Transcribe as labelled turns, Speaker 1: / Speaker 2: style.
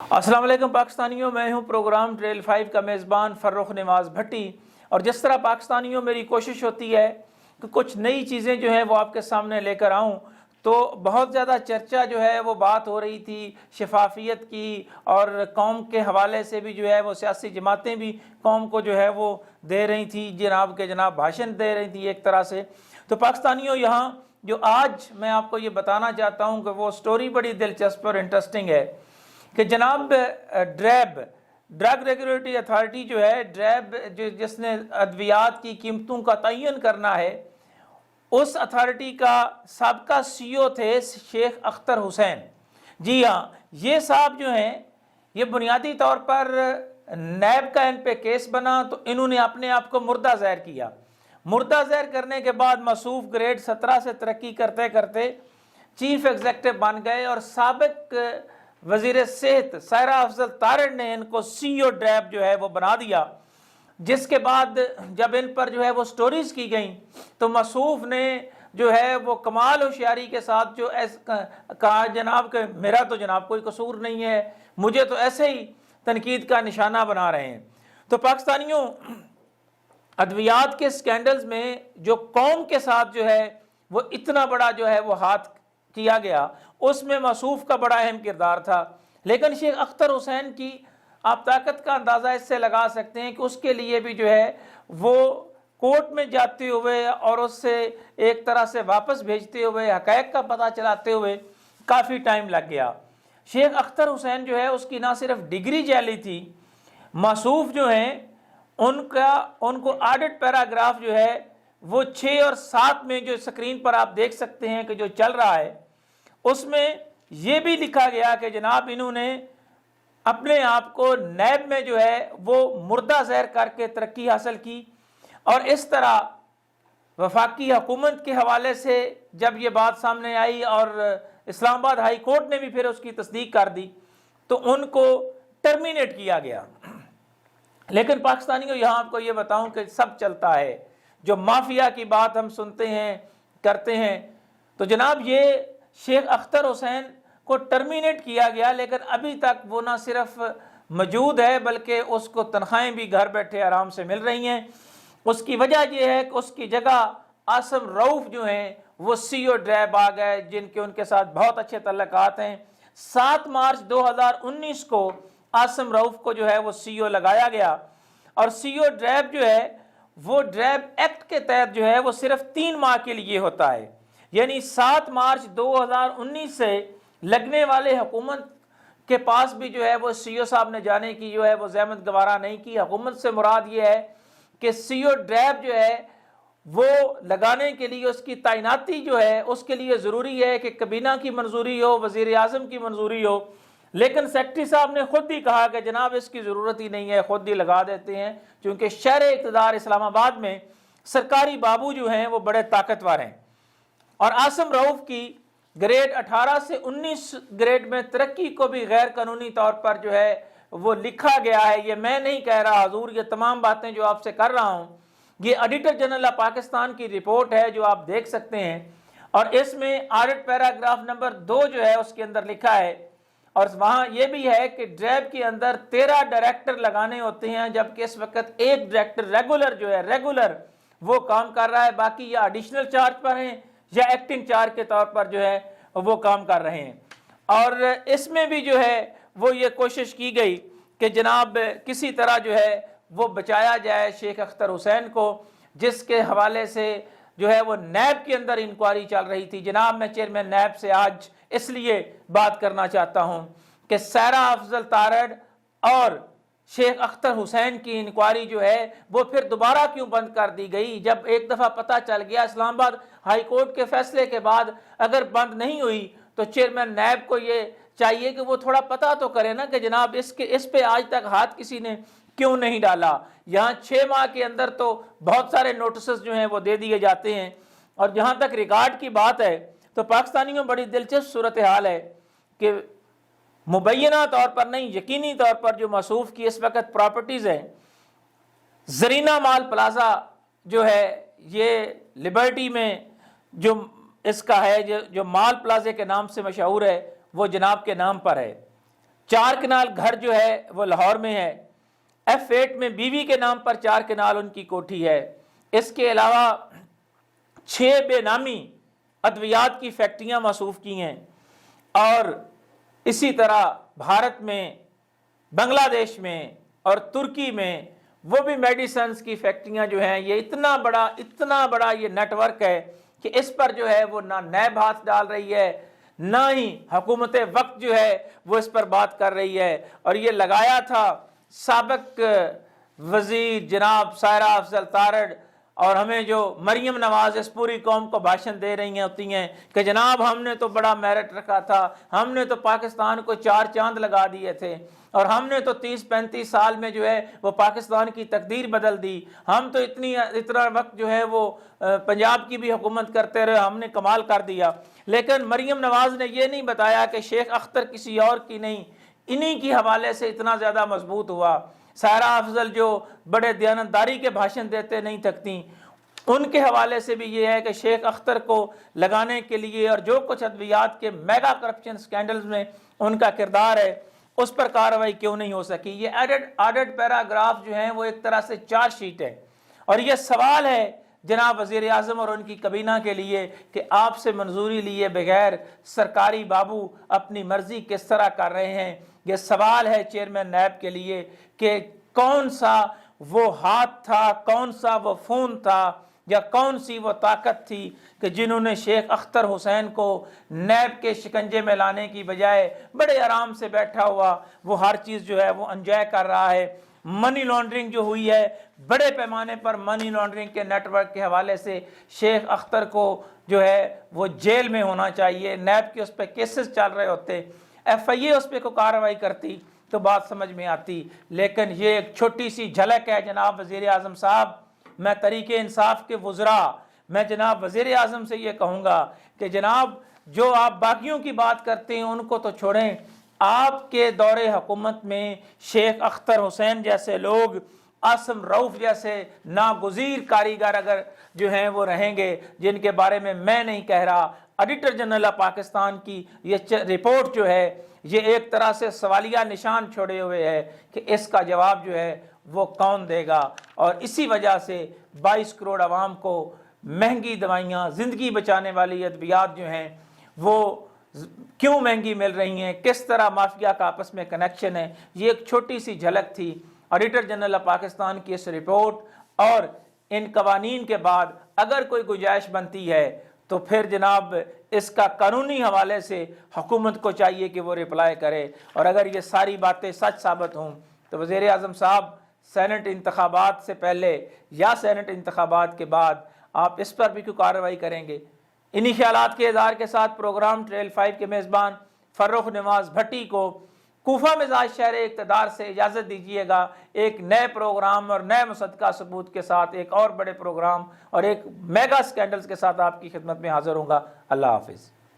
Speaker 1: السلام علیکم پاکستانیوں، میں ہوں پروگرام ٹریل 5 کا میزبان فرخ نواز بھٹی۔ اور جس طرح پاکستانیوں میری کوشش ہوتی ہے کہ کچھ نئی چیزیں جو ہیں وہ آپ کے سامنے لے کر آؤں، تو بہت زیادہ چرچا جو ہے وہ بات ہو رہی تھی شفافیت کی، اور قوم کے حوالے سے بھی جو ہے وہ سیاسی جماعتیں بھی قوم کو جو ہے وہ دے رہی تھی جناب بھاشن دے رہی تھی ایک طرح سے۔ تو پاکستانیوں، یہاں جو آج میں آپ کو یہ بتانا چاہتا ہوں کہ وہ سٹوری بڑی دلچسپ اور انٹرسٹنگ ہے کہ جناب ڈرگ ریگولیٹری اتھارٹی جو ہے، جس نے ادویات کی قیمتوں کا تعین کرنا ہے، اس اتھارٹی کا سابقہ سی او تھے شیخ اختر حسین۔ جی ہاں، یہ صاحب جو ہیں یہ بنیادی طور پر نیب کا ان پہ کیس بنا تو انہوں نے اپنے آپ کو مردہ ظاہر کیا۔ مردہ ظاہر کرنے کے بعد موصوف گریڈ 17 سے ترقی کرتے کرتے چیف ایگزیکٹو بن گئے، اور سابق وزیر صحت سائرہ افضل تارڑ نے ان کو سی او ڈریب جو ہے وہ بنا دیا، جس کے بعد جب ان پر جو ہے وہ سٹوریز کی گئیں تو موصوف نے جو ہے وہ کمال ہوشیاری کے ساتھ جو کہا جناب کہ میرا تو جناب کوئی قصور نہیں ہے، مجھے تو ایسے ہی تنقید کا نشانہ بنا رہے ہیں۔ تو پاکستانیوں، ادویات کے سکینڈلز میں جو قوم کے ساتھ جو ہے وہ اتنا بڑا جو ہے وہ ہاتھ کیا گیا، اس میں موصوف کا بڑا اہم کردار تھا۔ لیکن شیخ اختر حسین کی آپ طاقت کا اندازہ اس سے لگا سکتے ہیں کہ اس کے لیے بھی جو ہے وہ کورٹ میں جاتے ہوئے اور اس سے ایک طرح سے واپس بھیجتے ہوئے حقائق کا پتہ چلاتے ہوئے کافی ٹائم لگ گیا۔ شیخ اختر حسین جو ہے اس کی نہ صرف ڈگری جعلی تھی، موصوف جو ہیں ان کو آڈٹ پیراگراف جو ہے وہ 6 اور 7 میں جو سکرین پر آپ دیکھ سکتے ہیں کہ جو چل رہا ہے، اس میں یہ بھی لکھا گیا کہ جناب انہوں نے اپنے آپ کو نیب میں جو ہے وہ مردہ ظاہر کر کے ترقی حاصل کی۔ اور اس طرح وفاقی حکومت کے حوالے سے جب یہ بات سامنے آئی اور اسلام آباد ہائی کورٹ نے بھی پھر اس کی تصدیق کر دی تو ان کو ٹرمینیٹ کیا گیا۔ لیکن پاکستانیوں، یہاں آپ کو یہ بتاؤں کہ سب چلتا ہے، جو مافیا کی بات ہم سنتے ہیں کرتے ہیں، تو جناب یہ شیخ اختر حسین کو ٹرمینیٹ کیا گیا، لیکن ابھی تک وہ نہ صرف موجود ہے بلکہ اس کو تنخواہیں بھی گھر بیٹھے آرام سے مل رہی ہیں۔ اس کی وجہ یہ ہے کہ اس کی جگہ عاصم رؤف جو ہیں وہ سی او ڈریب آ گئے، جن کے ان کے ساتھ بہت اچھے تعلقات ہیں۔ 7 مارچ 2019 کو عاصم رؤف کو جو ہے وہ سی او لگایا گیا، اور سی او ڈریب جو ہے وہ ڈریب ایکٹ کے تحت جو ہے وہ صرف 3 ماہ کے لیے ہوتا ہے، یعنی 7 مارچ 2019 سے لگنے والے حکومت کے پاس بھی جو ہے وہ سی او صاحب نے جانے کی جو ہے وہ زحمت گوارا نہیں کی۔ حکومت سے مراد یہ ہے کہ سی او ڈریب جو ہے وہ لگانے کے لیے اس کی تعیناتی جو ہے اس کے لیے ضروری ہے کہ کابینہ کی منظوری ہو، وزیر اعظم کی منظوری ہو، لیکن سیکرٹری صاحب نے خود ہی کہا کہ جناب اس کی ضرورت ہی نہیں ہے، خود ہی لگا دیتے ہیں، چونکہ شہر اقتدار اسلام آباد میں سرکاری بابو جو ہیں وہ بڑے طاقتور ہیں۔ اور عاصم رؤف کی گریڈ 18 سے 19 گریڈ میں ترقی کو بھی غیر قانونی طور پر جو ہے وہ لکھا گیا ہے۔ یہ میں نہیں کہہ رہا حضور، یہ تمام باتیں جو آپ سے کر رہا ہوں یہ ایڈیٹر جنرل آف پاکستان کی رپورٹ ہے جو آپ دیکھ سکتے ہیں، اور اس میں آڈٹ پیراگراف نمبر 2 جو ہے اس کے اندر لکھا ہے، اور وہاں یہ بھی ہے کہ ڈریب کے اندر 13 ڈائریکٹر لگانے ہوتے ہیں، جبکہ اس وقت ایک ڈائریکٹر ریگولر وہ کام کر رہا ہے، باقی یا ایڈیشنل چارج پر ہیں یا ایکٹنگ چارج کے طور پر جو ہے وہ کام کر رہے ہیں۔ اور اس میں بھی جو ہے وہ یہ کوشش کی گئی کہ جناب کسی طرح جو ہے وہ بچایا جائے شیخ اختر حسین کو، جس کے حوالے سے جو ہے وہ نیب کے اندر انکوائری چل رہی تھی۔ جناب میں چیئرمین نیب سے آج اس لیے بات کرنا چاہتا ہوں کہ سائرہ افضل تارڑ اور شیخ اختر حسین کی انکوائری جو ہے وہ پھر دوبارہ کیوں بند کر دی گئی، جب ایک دفعہ پتہ چل گیا اسلام آباد ہائی کورٹ کے فیصلے کے بعد اگر بند نہیں ہوئی تو چیئرمین نیب کو یہ چاہیے کہ وہ تھوڑا پتہ تو کرے نا کہ جناب اس پہ آج تک ہاتھ کسی نے کیوں نہیں ڈالا۔ یہاں 6 ماہ کے اندر تو بہت سارے نوٹسز جو ہیں وہ دے دیے جاتے ہیں، اور جہاں تک ریکارڈ کی بات ہے تو پاکستانیوں بڑی دلچسپ صورتحال ہے کہ مبینہ طور پر نہیں، یقینی طور پر جو موصوف کی اس وقت پراپرٹیز ہیں، زرینہ مال پلازا جو ہے یہ لبرٹی میں جو اس کا ہے جو مال پلازے کے نام سے مشہور ہے وہ جناب کے نام پر ہے۔ 4 کنال گھر جو ہے وہ لاہور میں ہے، F8 میں بیوی کے نام پر 4 کنال ان کی کوٹھی ہے، اس کے علاوہ 6 بے نامی ادویات کی فیکٹریاں موصوف کی ہیں، اور اسی طرح بھارت میں، بنگلہ دیش میں اور ترکی میں وہ بھی میڈیسنز کی فیکٹریاں جو ہیں، یہ اتنا بڑا یہ نیٹ ورک ہے کہ اس پر جو ہے وہ نہ نیب ہاتھ ڈال رہی ہے، نہ ہی حکومت وقت جو ہے وہ اس پر بات کر رہی ہے۔ اور یہ لگایا تھا سابق وزیر جناب سائرہ افضل تارڑ، اور ہمیں جو مریم نواز اس پوری قوم کو بھاشن دے رہی ہوتی ہیں کہ جناب ہم نے تو بڑا میرٹ رکھا تھا، ہم نے تو پاکستان کو 4 چاند لگا دیے تھے، اور ہم نے تو 30-35 سال میں جو ہے وہ پاکستان کی تقدیر بدل دی، ہم تو اتنا وقت جو ہے وہ پنجاب کی بھی حکومت کرتے رہے، ہم نے کمال کر دیا۔ لیکن مریم نواز نے یہ نہیں بتایا کہ شیخ اختر کسی اور کی نہیں، انہی کی حوالے سے اتنا زیادہ مضبوط ہوا۔ سائرہ افضل جو بڑے دیانتداری کے بھاشن دیتے نہیں تھکتی، ان کے حوالے سے بھی یہ ہے کہ شیخ اختر کو لگانے کے لیے اور جو کچھ ادویات کے میگا کرپشن سکینڈلز میں ان کا کردار ہے، اس پر کارروائی کیوں نہیں ہو سکی۔ یہ ایڈڈ پیراگراف جو ہیں وہ ایک طرح سے چارج شیٹ ہے، اور یہ سوال ہے جناب وزیر اعظم اور ان کی کابینہ کے لیے کہ آپ سے منظوری لیے بغیر سرکاری بابو اپنی مرضی کس طرح کر رہے ہیں۔ یہ سوال ہے چیئرمین نیب کے لیے کہ کون سا وہ ہاتھ تھا، کون سا وہ فون تھا، یا کون سی وہ طاقت تھی کہ جنہوں نے شیخ اختر حسین کو نیب کے شکنجے میں لانے کی بجائے بڑے آرام سے بیٹھا ہوا وہ ہر چیز جو ہے وہ انجوائے کر رہا ہے۔ منی لانڈرنگ جو ہوئی ہے بڑے پیمانے پر، منی لانڈرنگ کے نیٹ ورک کے حوالے سے شیخ اختر کو جو ہے وہ جیل میں ہونا چاہیے، نیب کے اس پہ کیسز چل رہے ہوتے، FIA اس پہ کو کارروائی کرتی تو بات سمجھ میں آتی۔ لیکن یہ ایک چھوٹی سی جھلک ہے جناب وزیر اعظم صاحب۔ میں تحریک انصاف کے وزراء، میں جناب وزیر اعظم سے یہ کہوں گا کہ جناب جو آپ باقیوں کی بات کرتے ہیں ان کو تو چھوڑیں، آپ کے دور حکومت میں شیخ اختر حسین جیسے لوگ، عاصم رؤف جیسے ناگزیر کاریگر اگر جو ہیں وہ رہیں گے، جن کے بارے میں نہیں کہہ رہا، ایڈیٹر جنرل پاکستان کی یہ رپورٹ جو ہے یہ ایک طرح سے سوالیہ نشان چھوڑے ہوئے ہے کہ اس کا جواب جو ہے وہ کون دے گا۔ اور اسی وجہ سے 22 کروڑ عوام کو مہنگی دوائیاں، زندگی بچانے والی ادویات جو ہیں وہ کیوں مہنگی مل رہی ہیں، کس طرح مافیا کا آپس میں کنیکشن ہے، یہ ایک چھوٹی سی جھلک تھی ایڈیٹر جنرل پاکستان کی اس رپورٹ۔ اور ان قوانین کے بعد اگر کوئی گنجائش بنتی ہے تو پھر جناب اس کا قانونی حوالے سے حکومت کو چاہیے کہ وہ رپلائی کرے، اور اگر یہ ساری باتیں سچ ثابت ہوں تو وزیر اعظم صاحب سینٹ انتخابات سے پہلے یا سینٹ انتخابات کے بعد آپ اس پر بھی کوئی کارروائی کریں گے۔ انہی خیالات کے اظہار کے ساتھ پروگرام ٹریل 5 کے میزبان فرخ نواز بھٹی کو کوفہ مزاج شہر اقتدار سے اجازت دیجیے گا۔ ایک نئے پروگرام اور نئے مصدقہ ثبوت کے ساتھ ایک اور بڑے پروگرام اور ایک میگا سکینڈلز کے ساتھ آپ کی خدمت میں حاضر ہوں گا۔ اللہ حافظ۔